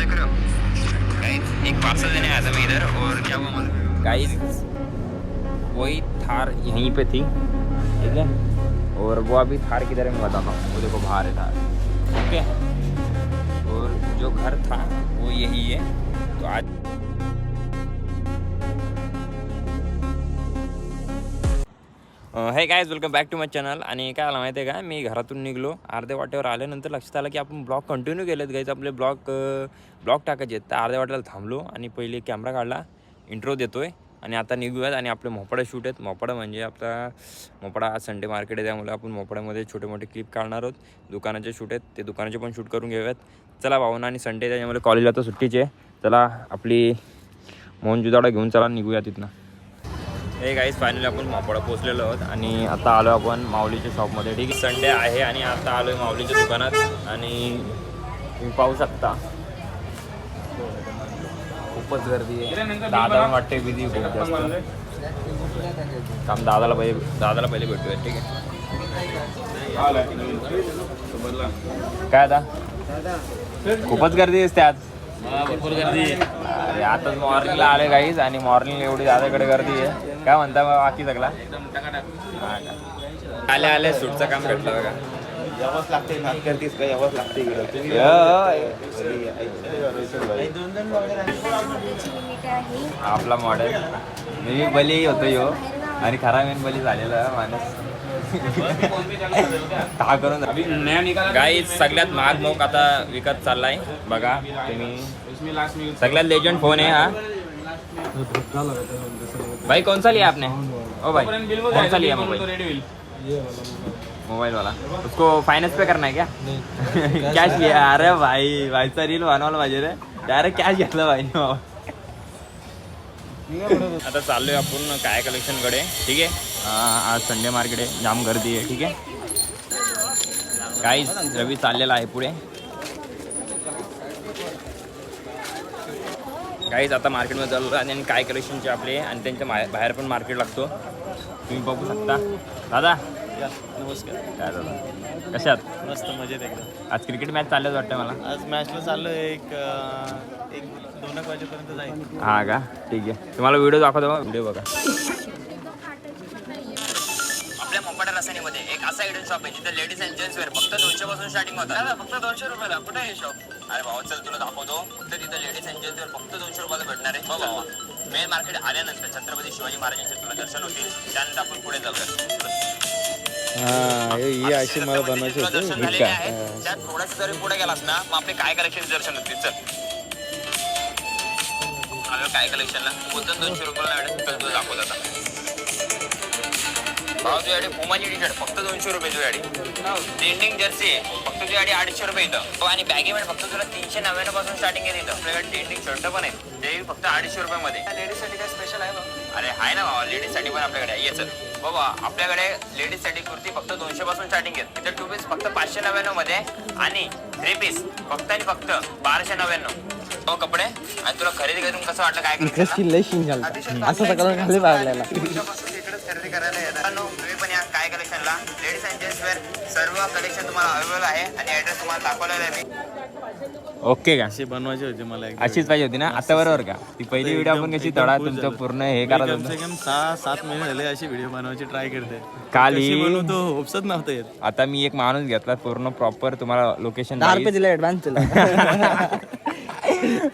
देख रहे हो गाइस, एक पार्सल देने आया था मैं इधर और क्या हुआ मालूम गाइस, वही थार यहीं पे थी, ठीक है, और वो अभी थार किधर है मैं बताता हूँ, वो देखो बाहर है थार, ओके, और जो घर था वो यही है। तो आज hey guys, welcome back to my channel. आणि काय आलं माहिती आहे का, मी घरातून निघलो, अर्ध्या वाटेवर आल्यानंतर लक्षात आलं की आपण ब्लॉग कंटिन्यू केलेत गाईज, आपले ब्लॉग टाकायचे आहेत। तर अर्ध्या वाटेला थांबलो आणि पहिले कॅमेरा काढला, इंट्रो देतोय आणि आता निघूयात। आणि आपले मोपाडा शूट आहेत, मोपाडा म्हणजे आपला मोपाडा आज संडे मार्केट आहे, त्यामुळे आपण मोपाड्यामध्ये छोटे मोठे क्लिप काढणार आहोत। दुकानाचे शूट आहेत, ते दुकानाचे पण शूट करून घेऊयात। चला भावना, आणि संडे त्याच्यामुळे कॉलेजला तर सुट्टीचे, चला आपली मोहन जुदाडा घेऊन चला निघूया तिथनं। हे गाईज, फायनली आपण मोपाडा पोचलेलो आहोत आणि आता आलो आपण माऊलीच्या शॉपमध्ये, ठीक आहे। संडे आहे आणि आता आलो आहे माऊलीच्या दुकानात आणि तुम्ही पाहू शकता खूपच गर्दी आहे। दादा वाटते बिझी खूप जास्त, काम दादाला पहिले भेटूया, ठीक आहे। काय आता खूपच गर्दी दिसते आज, भरपूर गर्दी आहे। अरे आताच मॉर्निंगला आले गाईज आणि मॉर्निंग एवढी दादाकडे गर्दी आहे, काय म्हणता बाकी सगळा? आले आले शूटचं काम भेटलं बघा, यावंच लागते, नाच करतीस का यावंच लागते आपला मॉडेल मी बली होतो यो, आणि खरा मेन बली झालेला माणूस का करून गाईज। सगळ्यात महाग मोक आता विकत चाललाय बघा तुम्ही, सगळ्यात लेजेंड फोन आहे हा भाई। कौन सा लिया आपने? ओ भाई कौन सा लिया मोबाइल वाला? उसको फाइनेंस पे करना है क्या? कैश लिया? अरे भाई भाईचा रील बनवायला पाहिजे रे, डायरेक्ट कॅश घेतला भाई। आता चाललोय आपण काय कलेक्शन कडे, ठीक आहे। आज संडे मार्केट आहे, जाम गर्दी आहे, ठीक आहे। गाईज रवी चाललेला आहे पुढे गाईज, आता मार्केटमध्ये चाललो आणि काय कलेक्शनचे आपले, आणि त्यांच्या बाहेर पण मार्केट लागतो, तुम्ही बघू शकता। दादा नमस्कार, काय दादा कशात? मस्त मजेत एकदम। आज क्रिकेट मॅच चालल्याच वाटतं मला। आज मॅचला चाललो एक 2 वाजेपर्यंत जाईल। हा का, ठीक आहे, तुम्हाला व्हिडिओ दाखवतो, व्हिडिओ बघा। आपल्या मोपाडा रसायनीमध्ये एक असा हिडन शॉप आहे जिथे लेडीज अँड जेंट्स वेअर फक्त 200 पासून स्टार्टिंग होतात। फक्त 200 रुपयाला कुठे आहे शॉप? अरे भावा चल तुला दाखवतो, फक्त तिथे लेडीज अँड जेंट्स वेअर फक्त 200 रुपयाला भेटणार आहे। हो भावा, मेन मार्केट आल्यानंतर छत्रपती शिवाजी महाराजांचे तुला दर्शन होतील, त्यानंतर आपण पुढे जाऊया। ही अशी मला बनवायची होती। दर्शन झालेले आहे, त्यात थोडंसं जरी पुढे गेलास ना, मग आपले काय कलेक्शन दर्शन होतील। चल आलो काय कलेक्शनला, बोलतात 200 रुपयाला मॅडम, चल तुला दाखवत आता भाव। तुझ्याकडे पुमाची टी शर्ट फक्त 200 रुपये, तुझ्याकडे ट्रेंडिंग जर्सी आहे फक्त तुझ्याकडे 250 रुपये इथं, आणि बॅगी मध्ये फक्त तुला 399 पासून स्टार्टिंग आहे इथं। आपल्याकडे ट्रेंडिंग शर्ट पण आहे, ते फक्त 250 रुपयामध्ये। लेडीज साठी काय स्पेशल आहे बाबा? अरे आहे ना बाबा, लेडीज साठी पण आपल्याकडे आहे। चल बाबा, आपल्याकडे लेडीज साठी कुर्ती फक्त 200 पासून स्टार्टिंग आहे, तिथे 2 पीस फक्त 599 मध्ये, आणि 3 पीस फक्त आणि फक्त 1299। तो कपडे, आणि तुला खरेदी करून कसं वाटलं? काय असं सगळं खाली बाळगलेला खरेदी करायला येणार तुम्ही पण या काय कलेक्शनला। लेडीज अँड जेंट्स वेअर सर्व कलेक्शन तुम्हाला अवेलेबल आहे, आणि ऍड्रेस तुम्हाला दाखवलेला आहे मी। ओके का, अशी बनवायची होती मला, अशीच पाहिजे होती ना आता, बरोबर का? ती पहिली व्हिडिओ आपण कशी तडा तुमचं पूर्ण हे करत होतो, कम से कम 6-7 महिने झाले अशी व्हिडिओ बनवायची ट्राय करते। काल बनवतो होप्सच नव्हतं येत। आता मी एक माणूस घेतला पूर्ण प्रॉपर, तुम्हाला लोकेशन दिला ऍडव्हान्स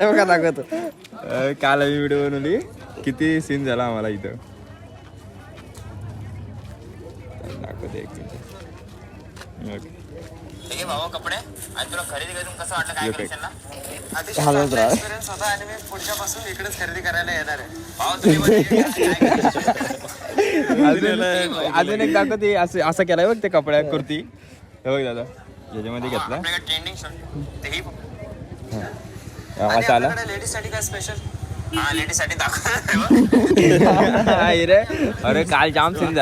बघा दाखवतो। काल आम्ही व्हिडिओ बनवली, किती सीन झाला आम्हाला इथं, दाखवते एक मिनिट। ठीक आहे भावा, कपडे, आणि तुला खरेदी करून कसं वाटलं? काय कलेक्शनला एक्सपिरियन्स होता, आणि मी पुढच्या पासून इकडेच खरेदी करायला येणार आहे भावा। तुम्ही अजून एक दाखवते, असं केलाय बघ ते कपड्या कुर्ती, हे बघ दादा, याच्यामध्ये घेतला ट्रेंडिंग शर्ट, तेही असं आला। लेडीज साठी काय स्पेशल? हा लेडीज साठी अरे काल जाम सीन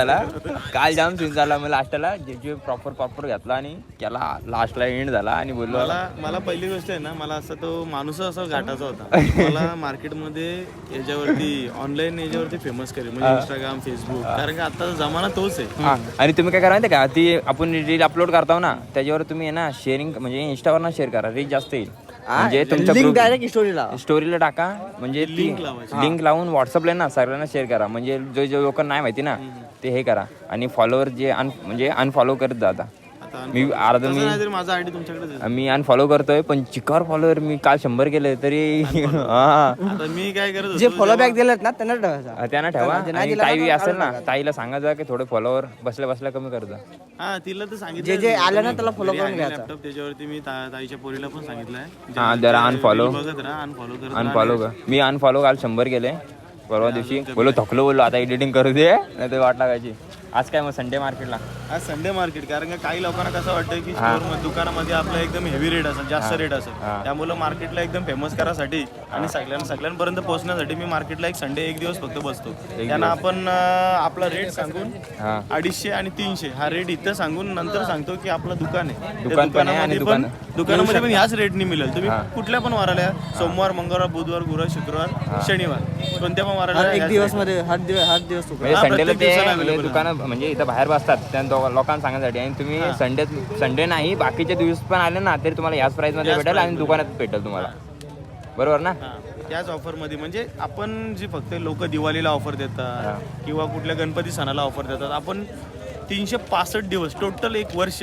झाला, मग लास्टला जे प्रॉपर घेतला आणि त्याला लास्टला एंड झाला, आणि बोललो मला पहिली गोष्ट आहे ना, मला असं तो माणूस असा गाठाचा होता, मला मार्केटमध्ये याच्यावरती ऑनलाईन याच्यावरती फेमस करेल, म्हणजे इंस्टाग्राम, फेसबुक, कारण की आता जमाना तोच आहे। आणि तुम्ही काय करा माहिती का, ती आपण रील अपलोड करताव ना, त्याच्यावर तुम्ही आहे ना शेअरिंग, म्हणजे इंस्टावर ना शेअर करा, रीच जास्त येईल। म्हणजे तुमच्या लिंक डायरेक्ट स्टोरीला स्टोरीला टाका, म्हणजे लिंक लावून व्हॉट्सअपला ना सगळ्यांना शेअर करा, म्हणजे जो लोकांना नाही माहिती ना ते हे करा. आणि फॉलोअर जे म्हणजे अनफॉलो करत जा. आता मी माझा आयडी तुमच्याकडे मी अनफॉलो करतोय, पण चिकार फॉलोअर मी काल 100 केले तरी आता मी काय करत जे फॉलो बॅक दिलेत ना त्यांना ठेवायचा. त्यांना ठेवा. आणि ताई असेल ना ताईला सांगायचं की थोडे फॉलोअर बसल्या बसल्या कमी करत जा. हा तिला तर सांगितलं जे जे आलं ना त्याला फॉलो करून घ्यायचा. लॅपटॉप त्याच्यावरती मी ताईच्या पोरीला पण सांगितलंय. हा जरा अनफॉलो बघत राहा, अनफॉलो करत अनफॉलो कर. मी अनफॉलो काल 100 केले परवा दिवशी. थकलो बोललो आता एडिटिंग करू दे नाही तर वाट लागायची. आज काय मग संडे मार्केटला? आज संडे मार्केट, कारण का काही लोकांना कसं वाटतं की स्टोर दुकानामध्ये आपला एकदम हेवी रेट असेल, जास्त रेट असेल, त्यामुळे मार्केटला एकदम फेमस करासाठी आणि सगळ्यांपर्यंत पोहोचण्यासाठी मी मार्केटला एक संडे एक दिवस फक्त बसतो. त्यांना आपण आपला रेट सांगून 250 आणि 300 हा रेट इथं सांगून नंतर सांगतो की आपलं दुकान आहे. दुकानामध्ये पण ह्याच रेटनी मिळेल. तुम्ही कुठल्या पण वाराला, सोमवार, मंगळवार, बुधवार, गुरुवार, शुक्रवार, शनिवार, कोणत्या पण वाराला एक दिवस मध्ये 8 दिवस संडेला ते दुकान म्हणजे इथं बाहेर बसतात त्या लोकांना सांगण्यासाठी. आणि तुम्ही संडे नाही बाकीचे दिवस पण आले ना तरी तुम्हाला याच प्राइस मध्ये भेटेल आणि दुकानात भेटेल तुम्हाला. बरोबर ना? याच ऑफर मध्ये, म्हणजे आपण जी फक्त लोक दिवाळीला ऑफर देतात किंवा कुठल्या गणपती सणाला ऑफर देतात, आपण 365 दिवस टोटल एक वर्ष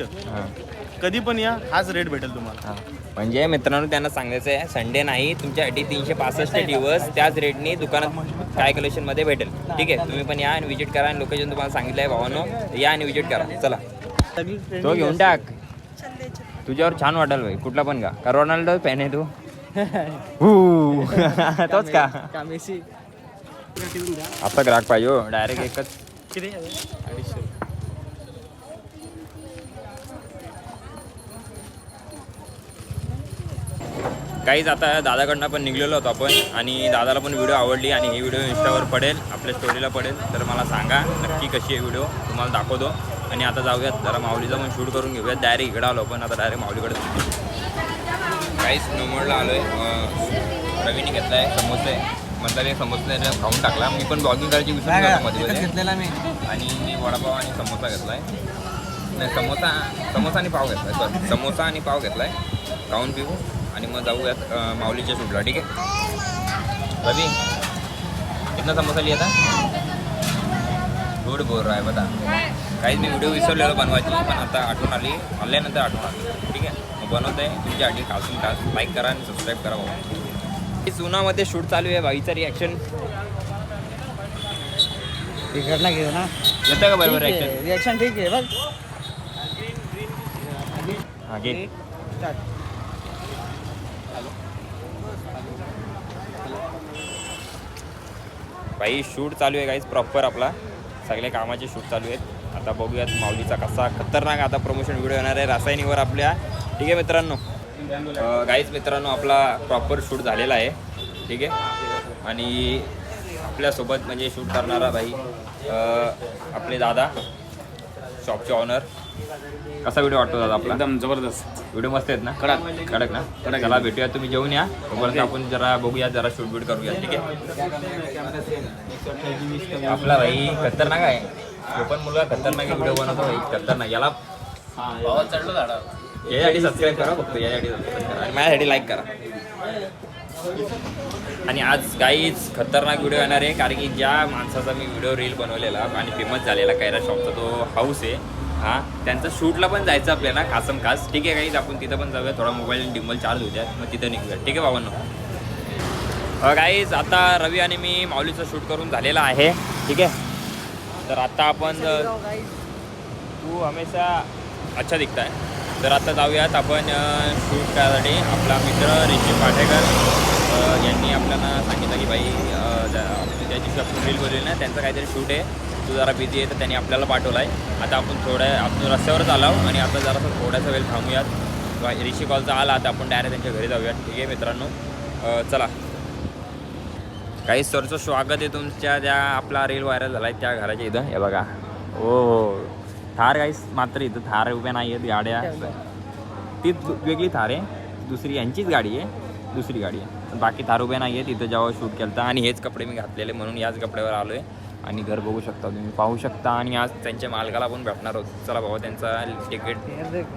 कधी पण या हाच रेट भेटेल तुम्हाला. म्हणजे मित्रांनो त्यांना सांगायचं आहे संडे नाही तुमच्यासाठी 365 दिवस त्याच रेटनी दुकानात काय कलेक्शन मध्ये भेटेल. ठीक आहे, तुम्ही पण या आणि विजिट करा. आणि लोकेशन तुम्हाला सांगितलं आहे भावानो, या आणि विजिट करा. चला तो घेऊन टाक, तुझ्यावर छान वाटेल भाई. कुठला पण का रोनाल्डो फॅन आहे तू? तोच का? आता ग्राहक पाहिजे हो डायरेक्ट एकच. किती? 250. काहीच आता दादाकडनं पण निघलेलो होतो आपण आणि दादाला पण व्हिडिओ आवडली आणि ही व्हिडिओ इंस्टावर पडेल, आपल्या स्टोरीला पडेल. तर मला सांगा नक्की कशी आहे व्हिडिओ, तुम्हाला दाखवतो. आणि आता जाऊयात जरा माऊलीचा पण शूट करून घेऊयात. डायरेक्ट इकडं आलो पण आता डायरेक्ट माऊलीकडे काहीच स्नोमोडला आलो आहे. रवीने घेतला आहे समोसे, म्हटलं ते समोसे खाऊन टाकला. मी पण ब्लॉगिंग करायची विसरून गेलो मध्ये घेतलेला मी. आणि मी वडापाव आणि समोसा घेतला आहे. नाही समोसा आणि पाव घेतला आहे. सॉरी समोसा आणि पाव घेतला आहे. खाऊन पिऊ आणि मग जाऊयात माऊलीच्या शूटला. ठीक आहे रवी, कितना समोसा लिया था? गुड बोल रहा है बता. काहीच मी व्हिडिओ विसरलेलो बनवायची, पण आता आठवण आली, आल्यानंतर आठवण आली. ठीक आहे मग बनवत आहे तुमच्यासाठी खासून खास. लाईक करा आणि सबस्क्राईब करा बाबा. उन्हामध्ये शूट चालू आहे. भाईचा रिॲक्शन इकडनं घेऊ ना, येतं का बरोबर रिॲक्शन? रिॲक्शन ठीक आहे बघ. हां घे. भाई शूट चालू आहे गाईज प्रॉपर, आपला सगळे कामाचे शूट चालू आहेत. आता बघूयात माऊलीचा कसा खतरनाक आता प्रमोशन व्हिडिओ येणार आहे रासायनिकवर आपल्या. ठीक आहे मित्रांनो, गाईज मित्रांनो आपला प्रॉपर शूट झालेला आहे. ठीक आहे, आणि आपल्यासोबत म्हणजे शूट करणारा भाई आपले दादा, शॉपचे ऑनर. कसा व्हिडिओ वाटतो दादा आपला? एकदम जबरदस्त व्हिडिओ मस्त आहेत ना? कडक ना? चला भेटूया, तुम्ही जेवून या. तोपर्यंत आपण जरा बघूया, जरा शूट बीट करूया. ठीक आहे, आपला भाई खतरनाक आहे. तो पण मुलगा खतरनाक व्हिडिओ बनवतो भाई, खतरनाक. याला चढलो झाडा. यासाठी सबस्क्राईब करा फक्त, यासाठी सबस्क्राईब करा आणि माझ्यासाठी लाईक करा. आणि आज गाईच खतरनाक व्हिडिओ येणार आहे, कारण की ज्या माणसाचा मी व्हिडिओ रील बनवलेला आणि फेमस झालेला कैरा शॉपचा तो हाऊस आहे. हां, त्यांचं शूटला पण जायचं आपल्याला खासम खास. ठीक आहे गाईज, आपण तिथं पण जाऊया. थोडा मोबाईल डिंबल चार्ज होत्या, मग तिथं निघूया. ठीक आहे बाबांनो. गाईज आता रवी आणि मी माऊलीचं शूट करून झालेला आहे. ठीक आहे, तर आता आपण तू हमेशा अच्छा दिखता आहे. तर आता जाऊयात आपण शूट करायसाठी. आपला मित्र ऋषी पाटेकर यांनी आपल्याला सांगितलं की बाई त्या दिवशी आपण रील बनवली ना, त्यांचं काहीतरी शूट आहे, तू जरा बिझी आहे, तर त्यांनी आपल्याला पाठवला आहे. आता आपण आपण रस्त्यावरच आलो आणि आता जरा थोड्यासा वेळ थांबूयात. ऋषी कॉलचा आला आता आपण डायरेक्ट त्यांच्या घरी जाऊयात. ठीक आहे मित्रांनो, चला. काही सरचं स्वागत आहे तुमच्या ज्या आपला रील व्हायरल झाला आहे त्या घराच्या इथं. हे बघा, हो थार गाईस, मात्र इथं थार उभ्या नाही आहेत गाड्या. ती वेगळी थार आहे, दुसरी यांचीच गाडी आहे, दुसरी गाडी आहे. बाकी थार उभ्या नाही आहेत. इथं जेव्हा शूट केलं आणि हेच कपडे मी घातलेले म्हणून याच कपड्यावर आलो आहे. आणि घर बघू शकता तुम्ही, पाहू शकता. आणि आज त्यांच्या मालकाला पण भेटणार आहोत. चला भाऊ, त्यांचा तिकीट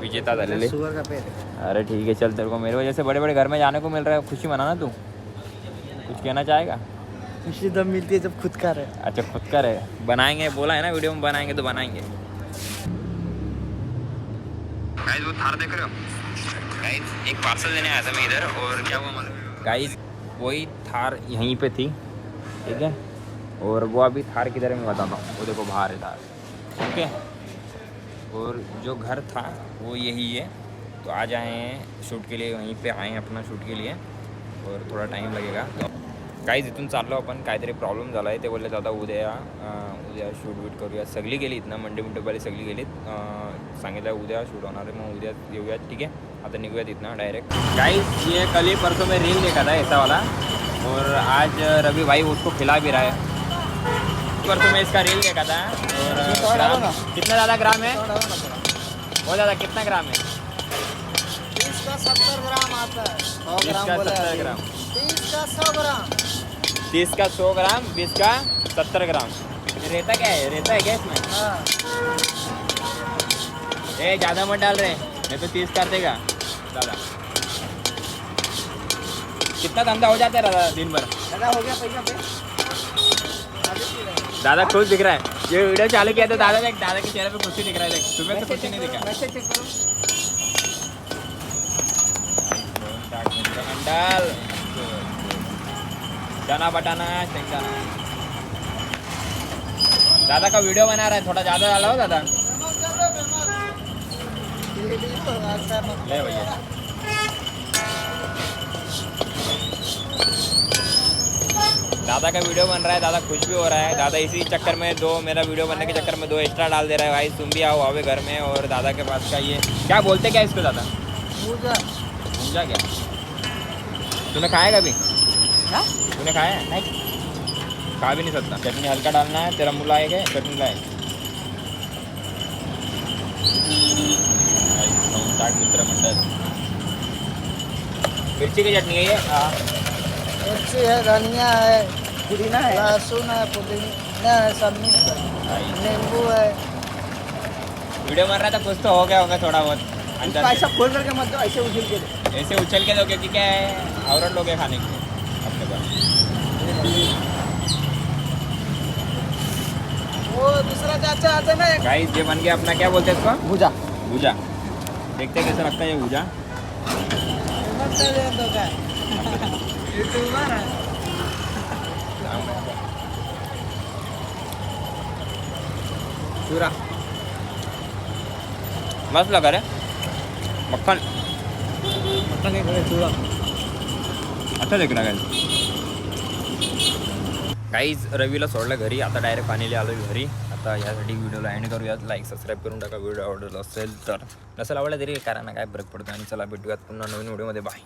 विजेता झालेले. सुअर का पेड़ है। अरे ठीक है, चल तेरे को मेरे वजह से बड़े बड़े घर में जाने को मिल रहा है, खुशी मना ना तू, कुछ कहना चाहेगा? खुशी तब मिलती है जब खुद का रहे। अच्छा खुद का है, बनाएंगे बोला है ना, वीडियो में बनाएंगे तो बनाएंगे। गाइस वो थार देख रहे हो गाइस, एक पार्सल देने आया था मैं इधर, और क्या हुआ मालूम गाइस, वही थार यहीं पे थी, ठीक है, और वो अभी थार किधर है मैं बताता हूँ, वो देखो बाहर है थार, ओके। और जो घर था वो यही है, तो आ जाए हैं शूट के लिए, वहीं पे आए हैं अपना शूट के लिए, और थोडा टाईम लगेगा. काहीच इथून चाललो आपण, काहीतरी प्रॉब्लेम झाला आहे, ते बोलले दादा उद्या शूट वूट करूया. सगळी गेलीत ना, मंडे सगळी गेलीत, सांगितलं उद्या शूट होणार आहे, मग उद्या येऊयात, ठीक आहे. आता निघूयात इथनं डायरेक्ट. गाइस ये कल ही परसों में रील देखा था ऐसा वाला, और आज रवि भाई उसको खिला भी रहा है. परसों में इसका रील देखा था, और ग्राम कितना ज़्यादा ग्राम है, बहुत ज़्यादा, कितना ग्राम है? 30 का 70 ग्राम आता है। 100 30 ग्राम का बोला 70 है। ग्राम, 30 का 100 ग्राम। 30 का 100 ग्राम, 20 का 70 ग्राम. ये रेता क्या है, रेता है क्या इसमें? हाँ। ए ज़्यादा मत डाल रहे, नहीं तो 30 कर देगा दादा. कितना धंधा हो जाता है दादा दिन भर? दादा हो गया पैसा पे। दादा खुश दिख रहा है. ये वीडियो चालू किया तो दादा देख, दादा के चेहरे पे खुशी दिख रहा है, देख तुम्हें तो खुशी नहीं दिखा. पैसे चेक करो। मंडल चना बटाना शेंगदाणा. दादा का वीडियो बना रहा है, थोड़ा ज़्यादा डाला हो दादा. ले भैया. दादा का वीडियो बन रहा है, दादा खुश भी हो रहा है. दादा इसी चक्कर में मेरा वीडियो बनने के चक्कर में 2 एक्स्ट्रा डाल दे रहा है. भाई तुम भी आओ आवे घर में, और दादा के पास का ये क्या बोलते क्या इसको दादा, पूजा क्या? तूने खाया कभी? हाँ? तूने खाया है? नहीं। खा भी नहीं सकता. चटनी हल्का डालना है, तेरा मुँह लाएगा चटनी लाए. मित्र मंडल मिर्ची की चटनी है ये. हाँ मिर्ची है, धनिया है, पुदीना है, लहसुन है, पुदीना है, सब मिक्स है, नींबू है। वीडियो बन रहा था, कुछ तो हो गया होगा थोड़ा बहुत अंदर इसको से. ऐसा खोल करके मत दो, ऐसे उछल के दो। ऐसे उछल के दो, क्योंकि क्या है औरत लोग है खाने के अपने पास. वो दूसरा चाचा आता है ना एक। गाइस ये बन गया अपना, क्या बोलते हैं इसको, भुजा। भुजा. देखते हैं कैसा लगता है ये भुजा. यूट्यूबर है। चूरा मस्त लगा रे, मक्खन अच्छा दिख रहा है. काहीच रवीला सोडलं घरी, आता डायरेक्ट पाणीला आलो घरी. आता यासाठी व्हिडिओला एंड करूयात. लाईक सबस्क्राईब करून टाका व्हिडिओ आवडला असेल तर, नसेल आवडला तरी कारण काय फरक पडतो. आणि चला भेटूयात पुन्हा नवीन व्हिडिओमध्ये. बाय.